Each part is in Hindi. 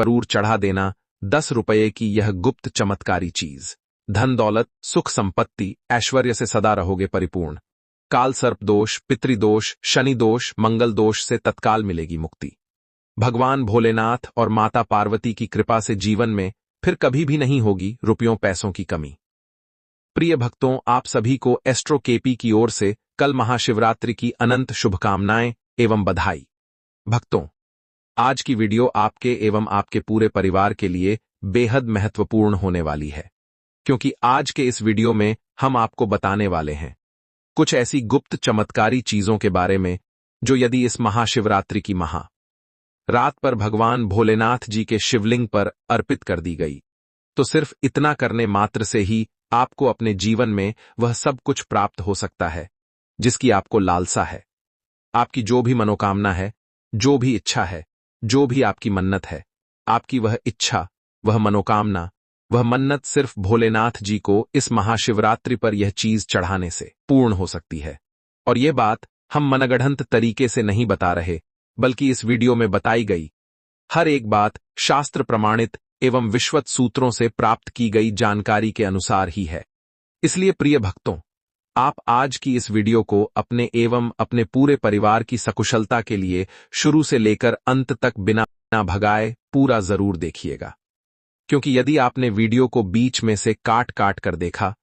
परूर चढ़ा देना 10 रुपये की यह गुप्त चमत्कारी चीज। धन दौलत, सुख संपत्ति, ऐश्वर्य से सदा रहोगे परिपूर्ण। काल सर्प दोष, पितृदोष, शनि दोष, मंगल दोष से तत्काल मिलेगी मुक्ति। भगवान भोलेनाथ और माता पार्वती की कृपा से जीवन में फिर कभी भी नहीं होगी रुपयों पैसों की कमी। प्रिय भक्तों, आप सभी को एस्ट्रो केपी की ओर से कल महाशिवरात्रि की अनंत शुभकामनाएं एवं बधाई। भक्तों, आज की वीडियो आपके एवं आपके पूरे परिवार के लिए बेहद महत्वपूर्ण होने वाली है, क्योंकि आज के इस वीडियो में हम आपको बताने वाले हैं कुछ ऐसी गुप्त चमत्कारी चीजों के बारे में जो यदि इस महाशिवरात्रि की रात पर भगवान भोलेनाथ जी के शिवलिंग पर अर्पित कर दी गई, तो सिर्फ इतना करने मात्र से ही आपको अपने जीवन में वह सब कुछ प्राप्त हो सकता है जिसकी आपको लालसा है। आपकी जो भी मनोकामना है, जो भी इच्छा है, जो भी आपकी मन्नत है, आपकी वह इच्छा, वह मनोकामना, वह मन्नत सिर्फ भोलेनाथ जी को इस महाशिवरात्रि पर यह चीज चढ़ाने से पूर्ण हो सकती है। और यह बात हम मनगढ़ंत तरीके से नहीं बता रहे, बल्कि इस वीडियो में बताई गई हर एक बात शास्त्र प्रमाणित एवं विश्वत सूत्रों से प्राप्त की गई जानकारी के अनुसार ही है। इसलिए प्रिय भक्तों, आप आज की इस वीडियो को अपने एवं अपने पूरे परिवार की सकुशलता के लिए शुरू से लेकर अंत तक बिना भगाए पूरा जरूर देखिएगा, क्योंकि यदि आपने वीडियो को बीच में से काट काट कर देखा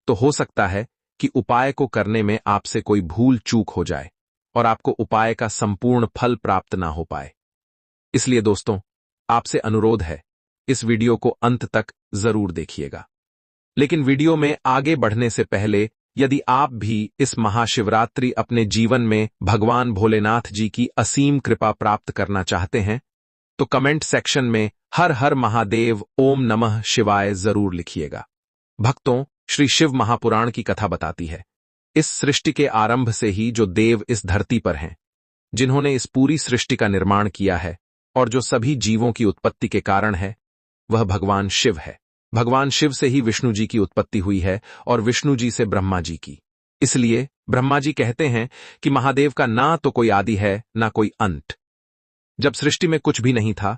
तो हो सकता है कि उपाय को करने में आपसे कोई भूल चूक हो जाए और आपको उपाय का संपूर्ण फल प्राप्त ना हो पाए। इसलिए दोस्तों, आपसे अनुरोध है, इस वीडियो को अंत तक जरूर देखिएगा। लेकिन वीडियो में आगे बढ़ने से पहले यदि आप भी इस महाशिवरात्रि अपने जीवन में भगवान भोलेनाथ जी की असीम कृपा प्राप्त करना चाहते हैं, तो कमेंट सेक्शन में हर हर महादेव ओम नमः शिवाय जरूर लिखिएगा। भक्तों, श्री शिव महापुराण की कथा बताती है, इस सृष्टि के आरंभ से ही जो देव इस धरती पर हैं, जिन्होंने इस पूरी सृष्टि का निर्माण किया है और जो सभी जीवों की उत्पत्ति के कारण है, वह भगवान शिव है। भगवान शिव से ही विष्णु जी की उत्पत्ति हुई है और विष्णु जी से ब्रह्मा जी की। इसलिए ब्रह्मा जी कहते हैं कि महादेव का ना तो कोई आदि है ना कोई अंत। जब सृष्टि में कुछ भी नहीं था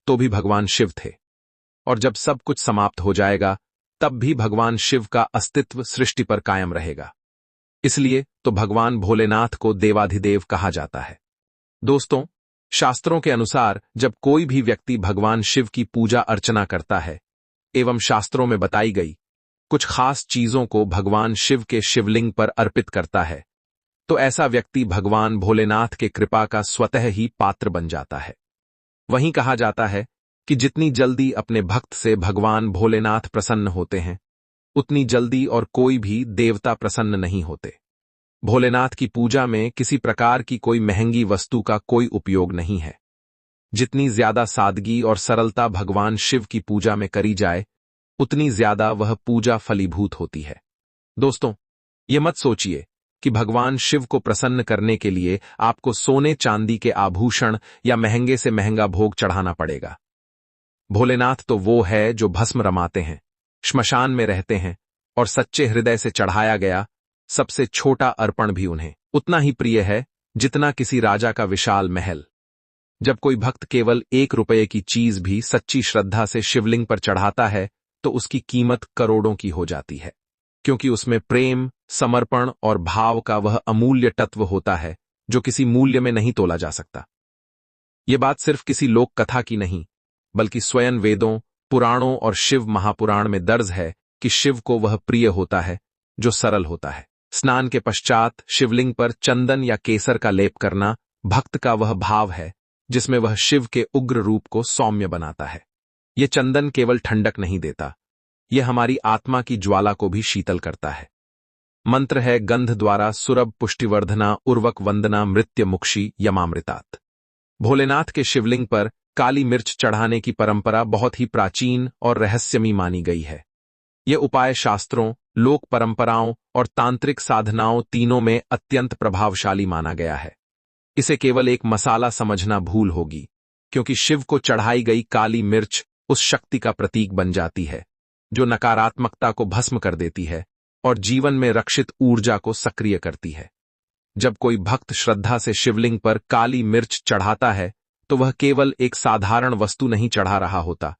तो भी भगवान शिव थे, और जब सब कुछ समाप्त हो जाएगा तब भी भगवान शिव का अस्तित्व सृष्टि पर कायम रहेगा। इसलिए तो भगवान भोलेनाथ को देवाधिदेव कहा जाता है। दोस्तों, शास्त्रों के अनुसार जब कोई भी व्यक्ति भगवान शिव की पूजा अर्चना करता है एवं शास्त्रों में बताई गई कुछ खास चीजों को भगवान शिव के शिवलिंग पर अर्पित करता है, तो ऐसा व्यक्ति भगवान भोलेनाथ के कृपा का स्वतः ही पात्र बन जाता है। वहीं कहा जाता है कि जितनी जल्दी अपने भक्त से भगवान भोलेनाथ प्रसन्न होते हैं, उतनी जल्दी और कोई भी देवता प्रसन्न नहीं होते। भोलेनाथ की पूजा में किसी प्रकार की कोई महंगी वस्तु का कोई उपयोग नहीं है। जितनी ज्यादा सादगी और सरलता भगवान शिव की पूजा में करी जाए, उतनी ज्यादा वह पूजा फलीभूत होती है। दोस्तों, ये मत सोचिए कि भगवान शिव को प्रसन्न करने के लिए आपको सोने चांदी के आभूषण या महंगे से महंगा भोग चढ़ाना पड़ेगा। भोलेनाथ तो वो है जो भस्म रमाते हैं, श्मशान में रहते हैं, और सच्चे हृदय से चढ़ाया गया सबसे छोटा अर्पण भी उन्हें उतना ही प्रिय है जितना किसी राजा का विशाल महल। जब कोई भक्त केवल 1 रुपये की चीज भी सच्ची श्रद्धा से शिवलिंग पर चढ़ाता है तो उसकी कीमत करोड़ों की हो जाती है, क्योंकि उसमें प्रेम, समर्पण और भाव का वह अमूल्य तत्व होता है जो किसी मूल्य में नहीं तोला जा सकता। ये बात सिर्फ किसी लोक कथा की नहीं, बल्कि स्वयं वेदों, पुराणों और शिव महापुराण में दर्ज है कि शिव को वह प्रिय होता है जो सरल होता है। स्नान के पश्चात शिवलिंग पर चंदन या केसर का लेप करना भक्त का वह भाव है जिसमें वह शिव के उग्र रूप को सौम्य बनाता है। यह चंदन केवल ठंडक नहीं देता, यह हमारी आत्मा की ज्वाला को भी शीतल करता है। मंत्र है, गंध द्वारा सुरभ पुष्टिवर्धना उर्वक वंदना मृत्य मुक्षी यमामृतात्। भोलेनाथ के शिवलिंग पर काली मिर्च चढ़ाने की परंपरा बहुत ही प्राचीन और रहस्यमयी मानी गई है। यह उपाय शास्त्रों, लोक परंपराओं और तांत्रिक साधनाओं तीनों में अत्यंत प्रभावशाली माना गया है। इसे केवल एक मसाला समझना भूल होगी, क्योंकि शिव को चढ़ाई गई काली मिर्च उस शक्ति का प्रतीक बन जाती है जो नकारात्मकता को भस्म कर देती है और जीवन में रक्षित ऊर्जा को सक्रिय करती है। जब कोई भक्त श्रद्धा से शिवलिंग पर काली मिर्च चढ़ाता है तो वह केवल एक साधारण वस्तु नहीं चढ़ा रहा होता,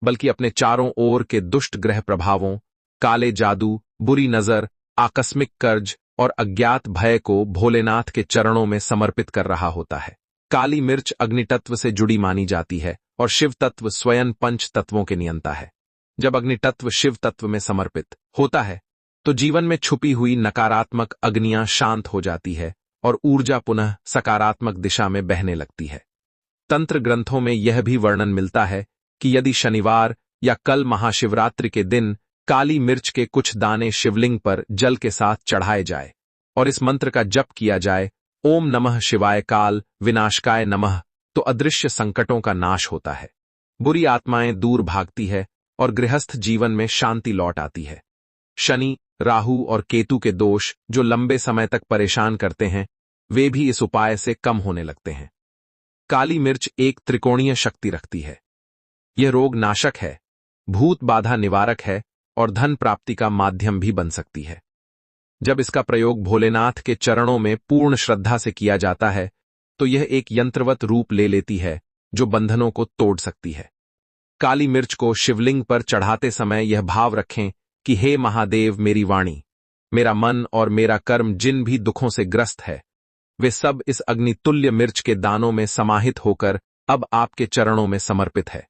बल्कि अपने चारों ओर के दुष्ट ग्रह प्रभावों, काले जादू, बुरी नजर, आकस्मिक कर्ज और अज्ञात भय को भोलेनाथ के चरणों में समर्पित कर रहा होता है। काली मिर्च अग्नि तत्व से जुड़ी मानी जाती है और शिव तत्व स्वयं पंच तत्वों के नियंता है। जब अग्नि तत्व शिव तत्व में समर्पित होता है तो जीवन में छुपी हुई नकारात्मक अग्नियां शांत हो जाती है और ऊर्जा पुनः सकारात्मक दिशा में बहने लगती है। तंत्र ग्रंथों में यह भी वर्णन मिलता है कि यदि शनिवार या कल महाशिवरात्रि के दिन काली मिर्च के कुछ दाने शिवलिंग पर जल के साथ चढ़ाए जाए और इस मंत्र का जप किया जाए, ओम नमः शिवाय काल विनाशकाय नमः, तो अदृश्य संकटों का नाश होता है, बुरी आत्माएं दूर भागती है और गृहस्थ जीवन में शांति लौट आती है। शनि, राहु और केतु के दोष जो लंबे समय तक परेशान करते हैं, वे भी इस उपाय से कम होने लगते हैं। काली मिर्च एक त्रिकोणीय शक्ति रखती है। यह रोग नाशक है, भूत बाधा निवारक है और धन प्राप्ति का माध्यम भी बन सकती है। जब इसका प्रयोग भोलेनाथ के चरणों में पूर्ण श्रद्धा से किया जाता है तो यह एक यंत्रवत रूप ले लेती है जो बंधनों को तोड़ सकती है। काली मिर्च को शिवलिंग पर चढ़ाते समय यह भाव रखें कि हे महादेव, मेरी वाणी, मेरा मन और मेरा कर्म जिन भी दुखों से ग्रस्त है, वे सब इस अग्नितुल्य मिर्च के दानों में समाहित होकर अब आपके चरणों में समर्पित है।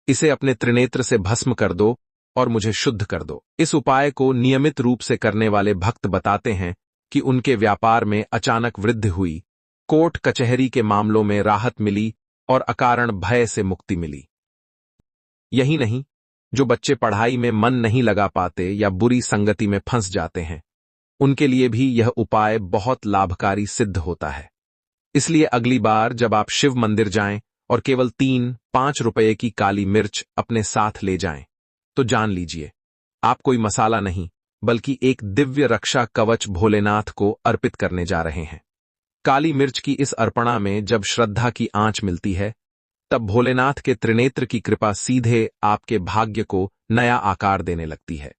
इसे अपने त्रिनेत्र से भस्म कर दो और मुझे शुद्ध कर दो। इस उपाय को नियमित रूप से करने वाले भक्त बताते हैं कि उनके व्यापार में अचानक वृद्धि हुई, कोर्ट कचहरी के मामलों में राहत मिली और अकारण भय से मुक्ति मिली। यही नहीं, जो बच्चे पढ़ाई में मन नहीं लगा पाते या बुरी संगति में फंस जाते हैं, उनके लिए भी यह उपाय बहुत लाभकारी सिद्ध होता है। इसलिए अगली बार जब आप शिव मंदिर जाएं और केवल 3-5 रुपए की काली मिर्च अपने साथ ले जाएं, तो जान लीजिए आप कोई मसाला नहीं बल्कि एक दिव्य रक्षा कवच भोलेनाथ को अर्पित करने जा रहे हैं। काली मिर्च की इस अर्पणा में जब श्रद्धा की आंच मिलती है, तब भोलेनाथ के त्रिनेत्र की कृपा सीधे आपके भाग्य को नया आकार देने लगती है।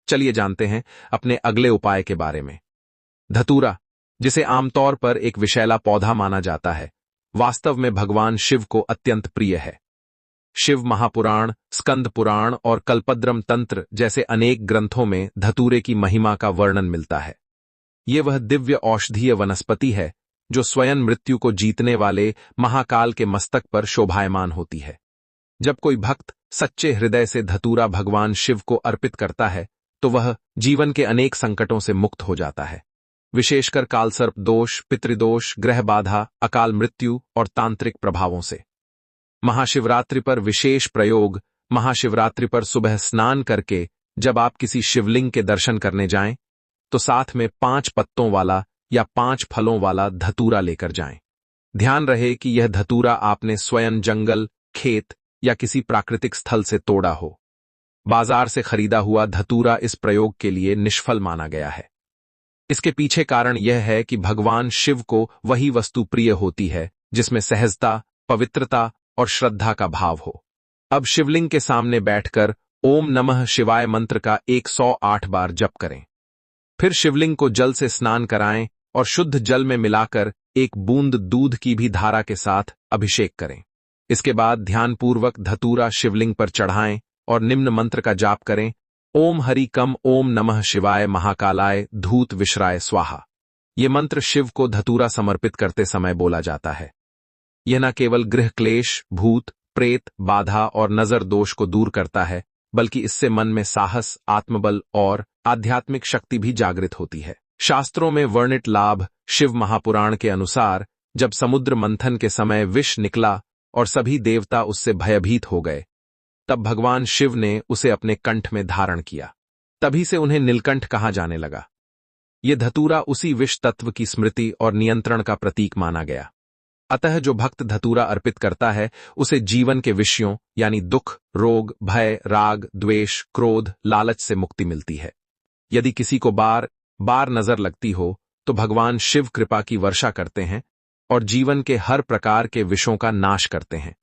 चलिए जानते हैं अपने अगले उपाय के बारे में। धतूरा, जिसे आमतौर पर एक विषैला पौधा माना जाता है, वास्तव में भगवान शिव को अत्यंत प्रिय है। शिव महापुराण, स्कंद पुराण और कल्पद्रम तंत्र जैसे अनेक ग्रंथों में धतूरे की महिमा का वर्णन मिलता है। ये वह दिव्य औषधीय वनस्पति है जो स्वयं मृत्यु को जीतने वाले महाकाल के मस्तक पर शोभायमान होती है। जब कोई भक्त सच्चे हृदय से धतूरा भगवान शिव को अर्पित करता है तो वह जीवन के अनेक संकटों से मुक्त हो जाता है, विशेषकर कालसर्प दोष, पितृदोष, ग्रह बाधा, अकाल मृत्यु और तांत्रिक प्रभावों से। महाशिवरात्रि पर विशेष प्रयोग। महाशिवरात्रि पर सुबह स्नान करके जब आप किसी शिवलिंग के दर्शन करने जाएं, तो साथ में 5 पत्तों वाला या 5 फलों वाला धतूरा लेकर जाएं। ध्यान रहे कि यह धतूरा आपने स्वयं जंगल, खेत या किसी प्राकृतिक स्थल से तोड़ा हो। बाजार से खरीदा हुआ धतूरा इस प्रयोग के लिए निष्फल माना गया है। इसके पीछे कारण यह है कि भगवान शिव को वही वस्तु प्रिय होती है जिसमें सहजता, पवित्रता और श्रद्धा का भाव हो। अब शिवलिंग के सामने बैठकर ओम नमः शिवाय मंत्र का 108 बार जप करें। फिर शिवलिंग को जल से स्नान कराएं और शुद्ध जल में मिलाकर एक बूंद दूध की भी धारा के साथ अभिषेक करें। इसके बाद ध्यानपूर्वक धतूरा शिवलिंग पर चढ़ाएं और निम्न मंत्र का जाप करें, ओम हरि कम ओम नमः शिवाय महाकालाय धूत विश्राय स्वाहा। ये मंत्र शिव को धतूरा समर्पित करते समय बोला जाता है। यह न केवल गृह क्लेश, भूत, प्रेत, बाधा और नजर दोष को दूर करता है, बल्कि इससे मन में साहस, आत्मबल और आध्यात्मिक शक्ति भी जागृत होती है। शास्त्रों में वर्णित लाभ। शिव महापुराण के अनुसार जब समुद्र मंथन के समय विष निकला और सभी देवता उससे भयभीत हो गए, तब भगवान शिव ने उसे अपने कंठ में धारण किया। तभी से उन्हें नीलकंठ कहा जाने लगा। यह धतूरा उसी विष तत्व की स्मृति और नियंत्रण का प्रतीक माना गया। अतः जो भक्त धतूरा अर्पित करता है उसे जीवन के विषयों यानी दुख, रोग, भय, राग, द्वेष, क्रोध, लालच से मुक्ति मिलती है। यदि किसी को बार बार नजर लगती हो तो भगवान शिव कृपा की वर्षा करते हैं और जीवन के हर प्रकार के विषयों का नाश करते हैं।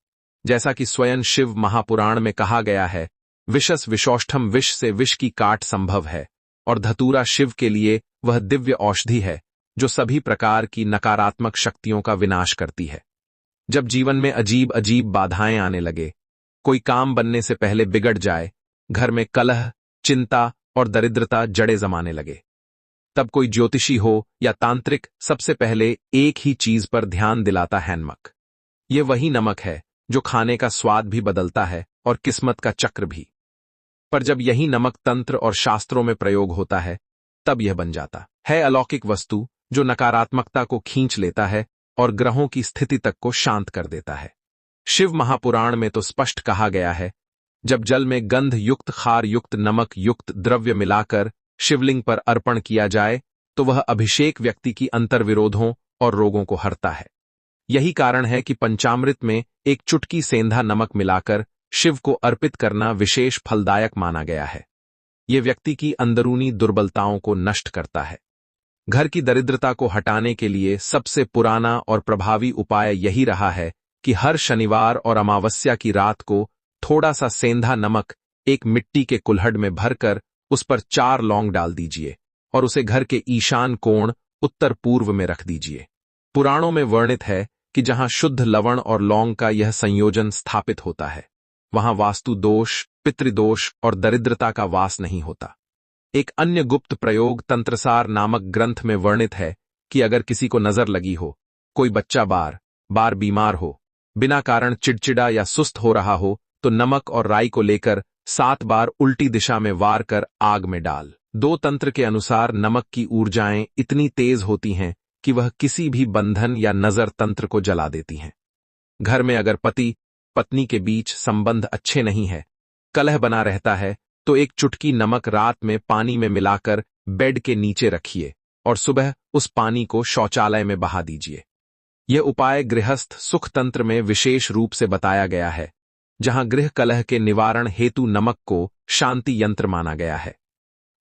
जैसा कि स्वयं शिव महापुराण में कहा गया है, विषस विषौष्ठम, विष से विष की काट संभव है, और धतूरा शिव के लिए वह दिव्य औषधि है जो सभी प्रकार की नकारात्मक शक्तियों का विनाश करती है। जब जीवन में अजीब अजीब बाधाएं आने लगे, कोई काम बनने से पहले बिगड़ जाए, घर में कलह, चिंता और दरिद्रता जड़ें जमाने लगे, तब कोई ज्योतिषी हो या तांत्रिक सबसे पहले एक ही चीज पर ध्यान दिलाता है, नमक। ये वही नमक है जो खाने का स्वाद भी बदलता है और किस्मत का चक्र भी। पर जब यही नमक तंत्र और शास्त्रों में प्रयोग होता है, तब यह बन जाता है अलौकिक वस्तु जो नकारात्मकता को खींच लेता है और ग्रहों की स्थिति तक को शांत कर देता है। शिव महापुराण में तो स्पष्ट कहा गया है, जब जल में गंध युक्त खार युक्त नमक युक्त द्रव्य मिलाकर शिवलिंग पर अर्पण किया जाए तो वह अभिषेक व्यक्ति की अंतर्विरोधों और रोगों को हरता है। यही कारण है कि पंचामृत में एक चुटकी सेंधा नमक मिलाकर शिव को अर्पित करना विशेष फलदायक माना गया है। यह व्यक्ति की अंदरूनी दुर्बलताओं को नष्ट करता है। घर की दरिद्रता को हटाने के लिए सबसे पुराना और प्रभावी उपाय यही रहा है कि हर शनिवार और अमावस्या की रात को थोड़ा सा सेंधा नमक एक मिट्टी के कुल्हड़ में भरकर उस पर 4 लौंग डाल दीजिए और उसे घर के ईशान कोण उत्तर पूर्व में रख दीजिए। पुराणों में वर्णित है कि जहां शुद्ध लवण और लौंग का यह संयोजन स्थापित होता है, वहां वास्तु दोष, पितृदोष और दरिद्रता का वास नहीं होता। एक अन्य गुप्त प्रयोग तंत्रसार नामक ग्रंथ में वर्णित है कि अगर किसी को नजर लगी हो, कोई बच्चा बार बार बीमार हो, बिना कारण चिड़चिड़ा या सुस्त हो रहा हो, तो नमक और राई को लेकर 7 बार उल्टी दिशा में वार कर आग में डाल दो। तंत्र के अनुसार नमक की ऊर्जाएं इतनी तेज होती हैं कि वह किसी भी बंधन या नजर तंत्र को जला देती हैं। घर में अगर पति पत्नी के बीच संबंध अच्छे नहीं है, कलह बना रहता है, तो एक चुटकी नमक रात में पानी में मिलाकर बेड के नीचे रखिए और सुबह उस पानी को शौचालय में बहा दीजिए। यह उपाय गृहस्थ सुख तंत्र में विशेष रूप से बताया गया है, जहां गृह कलह के निवारण हेतु नमक को शांति यंत्र माना गया है।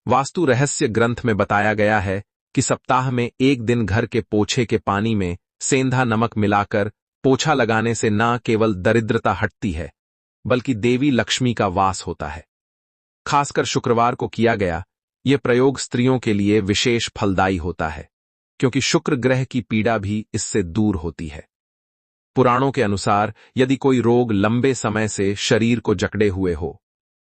वास्तु रहस्य ग्रंथ में बताया गया है कि सप्ताह में एक दिन घर के पोछे के पानी में सेंधा नमक मिलाकर पोछा लगाने से न केवल दरिद्रता हटती है, बल्कि देवी लक्ष्मी का वास होता है। खासकर शुक्रवार को किया गया यह प्रयोग स्त्रियों के लिए विशेष फलदायी होता है, क्योंकि शुक्र ग्रह की पीड़ा भी इससे दूर होती है। पुराणों के अनुसार यदि कोई रोग लंबे समय से शरीर को जकड़े हुए हो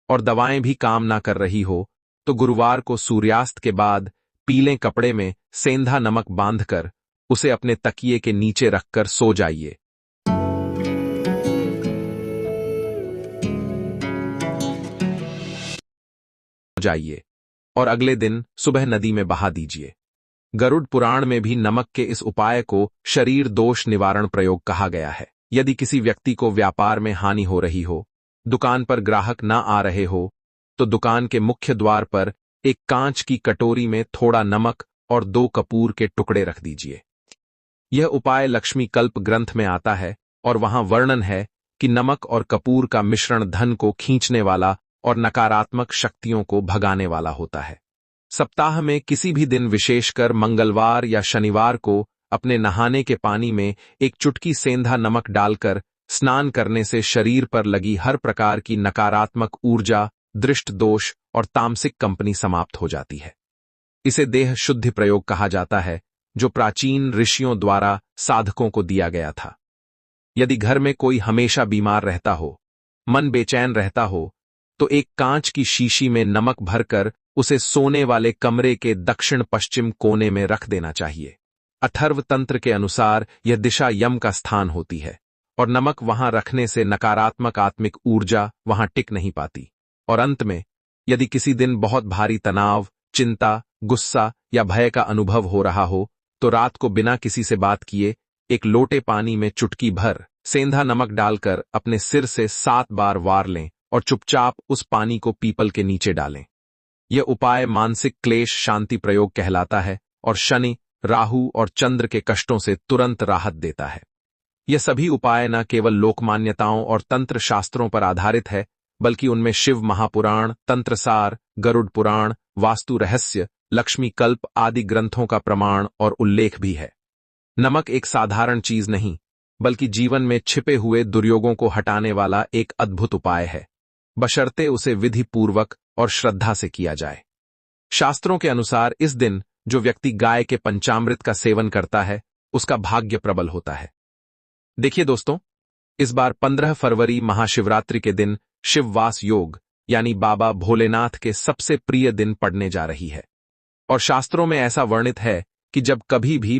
और दवाएं भी काम ना कर रही हो, तो गुरुवार को सूर्यास्त के बाद पीले कपड़े में सेंधा नमक बांधकर उसे अपने तकिए के नीचे रखकर सो जाइए। और अगले दिन सुबह नदी में बहा दीजिए। गरुड़ पुराण में भी नमक के इस उपाय को शरीर दोष निवारण प्रयोग कहा गया है। यदि किसी व्यक्ति को व्यापार में हानि हो रही हो, दुकान पर ग्राहक ना आ रहे हो, तो दुकान के मुख्य द्वार पर एक कांच की कटोरी में थोड़ा नमक और 2 कपूर के टुकड़े रख दीजिए। यह उपाय लक्ष्मी कल्प ग्रंथ में आता है और वहां वर्णन है कि नमक और कपूर का मिश्रण धन को खींचने वाला और नकारात्मक शक्तियों को भगाने वाला होता है। सप्ताह में किसी भी दिन, विशेषकर मंगलवार या शनिवार को, अपने नहाने के पानी में एक चुटकी सेंधा नमक डालकर स्नान करने से शरीर पर लगी हर प्रकार की नकारात्मक ऊर्जा, दृष्ट दोष और तामसिक कंपनी समाप्त हो जाती है। इसे देह शुद्धि प्रयोग कहा जाता है, जो प्राचीन ऋषियों द्वारा साधकों को दिया गया था। यदि घर में कोई हमेशा बीमार रहता हो, मन बेचैन रहता हो, तो एक कांच की शीशी में नमक भरकर उसे सोने वाले कमरे के दक्षिण पश्चिम कोने में रख देना चाहिए। अथर्व तंत्र के अनुसार यह दिशा यम का स्थान होती है और नमक वहां रखने से नकारात्मक आत्मिक ऊर्जा वहां टिक नहीं पाती। और अंत में, यदि किसी दिन बहुत भारी तनाव, चिंता, गुस्सा या भय का अनुभव हो रहा हो, तो रात को बिना किसी से बात किए एक लोटे पानी में चुटकी भर सेंधा नमक डालकर अपने सिर से 7 बार वार लें और चुपचाप उस पानी को पीपल के नीचे डालें। यह उपाय मानसिक क्लेश शांति प्रयोग कहलाता है और शनि, राहु और चंद्र के कष्टों से तुरंत राहत देता है। यह सभी उपाय न केवल लोकमान्यताओं और तंत्र शास्त्रों पर आधारित है, बल्कि उनमें शिव महापुराण, तंत्रसार, गरुड़ पुराण, वास्तु रहस्य, लक्ष्मी कल्प आदि ग्रंथों का प्रमाण और उल्लेख भी है। नमक एक साधारण चीज नहीं, बल्कि जीवन में छिपे हुए दुर्योगों को हटाने वाला एक अद्भुत उपाय है, बशर्ते उसे विधि पूर्वक और श्रद्धा से किया जाए। शास्त्रों के अनुसार इस दिन जो व्यक्ति गाय के पंचामृत का सेवन करता है, उसका भाग्य प्रबल होता है। देखिए दोस्तों, इस बार 15 फरवरी महाशिवरात्रि के दिन शिववास योग यानी बाबा भोलेनाथ के सबसे प्रिय दिन पड़ने जा रही है। और शास्त्रों में ऐसा वर्णित है कि जब कभी भी